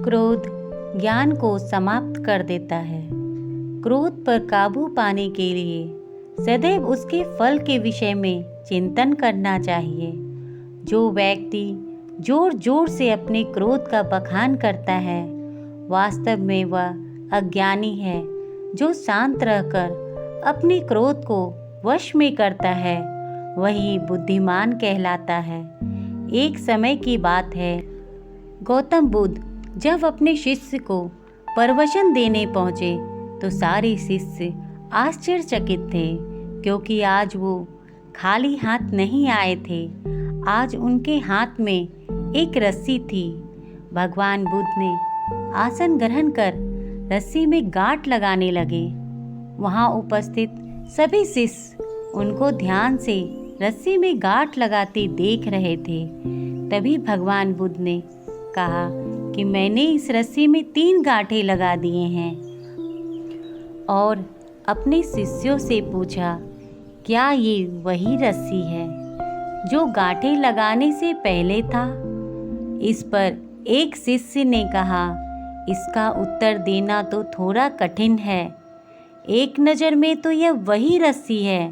क्रोध ज्ञान को समाप्त कर देता है। क्रोध पर काबू पाने के लिए सदैव उसके फल के विषय में चिंतन करना चाहिए। जो व्यक्ति जोर जोर से अपने क्रोध का बखान करता है, वास्तव में वह अज्ञानी है। जो शांत रहकर अपने क्रोध को वश में करता है, वही बुद्धिमान कहलाता है। एक समय की बात है, गौतम बुद्ध जब अपने शिष्य को प्रवचन देने पहुँचे तो सारे शिष्य आश्चर्यचकित थे, क्योंकि आज वो खाली हाथ नहीं आए थे। आज उनके हाथ में एक रस्सी थी। भगवान बुद्ध ने आसन ग्रहण कर रस्सी में गांठ लगाने लगे। वहाँ उपस्थित सभी शिष्य उनको ध्यान से रस्सी में गांठ लगाते देख रहे थे। तभी भगवान बुद्ध ने कहा कि मैंने इस रस्सी में 3 गांठें लगा दिए हैं, और अपने शिष्यों से पूछा, क्या ये वही रस्सी है जो गांठें लगाने से पहले था? इस पर एक शिष्य ने कहा, इसका उत्तर देना तो थोड़ा कठिन है। एक नज़र में तो यह वही रस्सी है,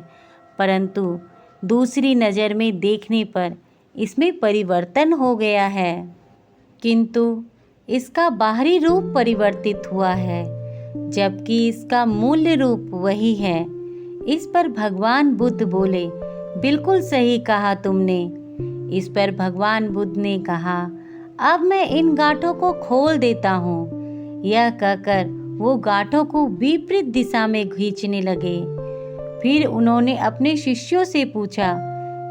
परंतु दूसरी नज़र में देखने पर इसमें परिवर्तन हो गया है, किंतु इसका बाहरी रूप परिवर्तित हुआ है, जबकि इसका मूल्य रूप वही है। इस पर भगवान बुद्ध बोले, बिल्कुल सही कहा तुमने। इस पर भगवान बुद्ध ने कहा, अब मैं इन गांठों को खोल देता हूँ। यह कहकर वो गांठों को विपरीत दिशा में खींचने लगे। फिर उन्होंने अपने शिष्यों से पूछा,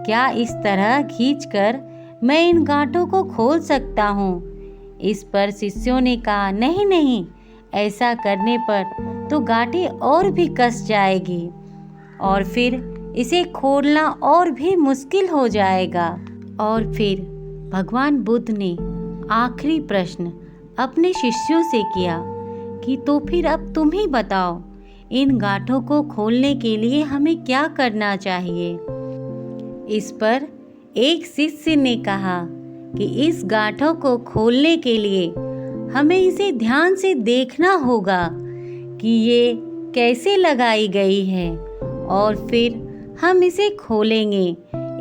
क्या इस तरह खींचकर मैं इन गांठों को खोल सकता हूँ? इस पर शिष्यों ने कहा, नहीं नहीं, ऐसा करने पर तो गांठें और भी कस जाएगी और फिर इसे खोलना और भी मुश्किल हो जाएगा। और फिर भगवान बुद्ध ने आखिरी प्रश्न अपने शिष्यों से किया कि तो फिर अब तुम ही बताओ, इन गांठों को खोलने के लिए हमें क्या करना चाहिए? इस पर एक शिष्य ने कहा कि इस गांठों को खोलने के लिए हमें इसे ध्यान से देखना होगा कि ये कैसे लगाई गई है, और फिर हम इसे खोलेंगे।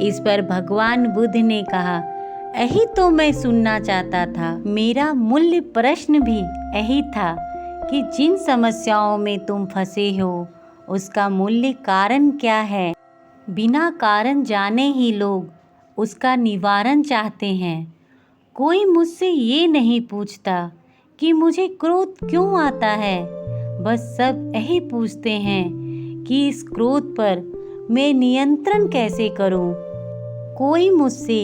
इस पर भगवान बुद्ध ने कहा, यही तो मैं सुनना चाहता था। मेरा मूल्य प्रश्न भी यही था कि जिन समस्याओं में तुम फंसे हो, उसका मूल्य कारण क्या है? बिना कारण जाने ही लोग उसका निवारण चाहते हैं। कोई मुझसे ये नहीं पूछता कि मुझे क्रोध क्यों आता है, बस सब यही पूछते हैं कि इस क्रोध पर मैं नियंत्रण कैसे करूं। कोई मुझसे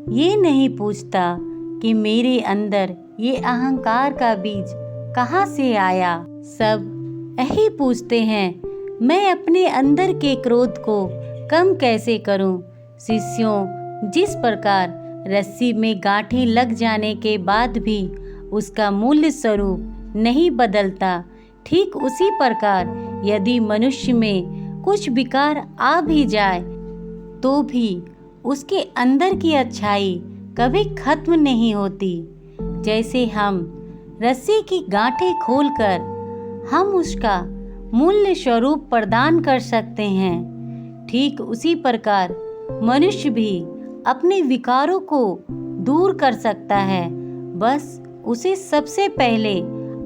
ये नहीं पूछता कि मेरे अंदर ये अहंकार का बीज कहाँ से आया। सब यही पूछते हैं, मैं अपने अंदर के क्रोध को कम कैसे करूं। शिष्यों, जिस प्रकार रस्सी में गांठें लग जाने के बाद भी उसका मूल्य स्वरूप नहीं बदलता, ठीक उसी प्रकार यदि मनुष्य में कुछ विकार आ भी जाए तो भी उसके अंदर की अच्छाई कभी खत्म नहीं होती। जैसे हम रस्सी की गांठें खोलकर हम उसका मूल्य स्वरूप प्रदान कर सकते हैं, ठीक उसी प्रकार मनुष्य भी अपने विकारों को दूर कर सकता है। बस उसे सबसे पहले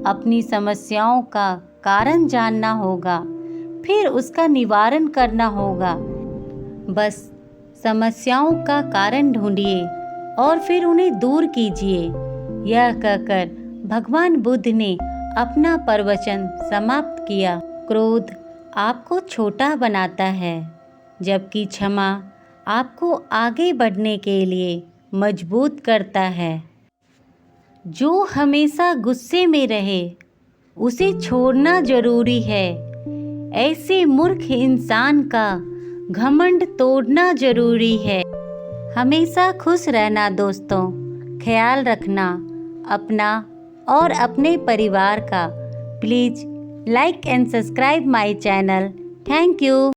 अपनी समस्याओं का कारण जानना होगा, फिर उसका निवारण करना होगा। बस समस्याओं का कारण ढूंढिए और फिर उन्हें दूर कीजिए। यह कहकर भगवान बुद्ध ने अपना प्रवचन समाप्त किया। क्रोध आपको छोटा बनाता है, जबकि क्षमा आपको आगे बढ़ने के लिए मजबूत करता है। जो हमेशा गुस्से में रहे उसे छोड़ना जरूरी है। ऐसे मूर्ख इंसान का घमंड तोड़ना जरूरी है। हमेशा खुश रहना दोस्तों। ख्याल रखना अपना और अपने परिवार का। Please like and subscribe my channel. Thank you.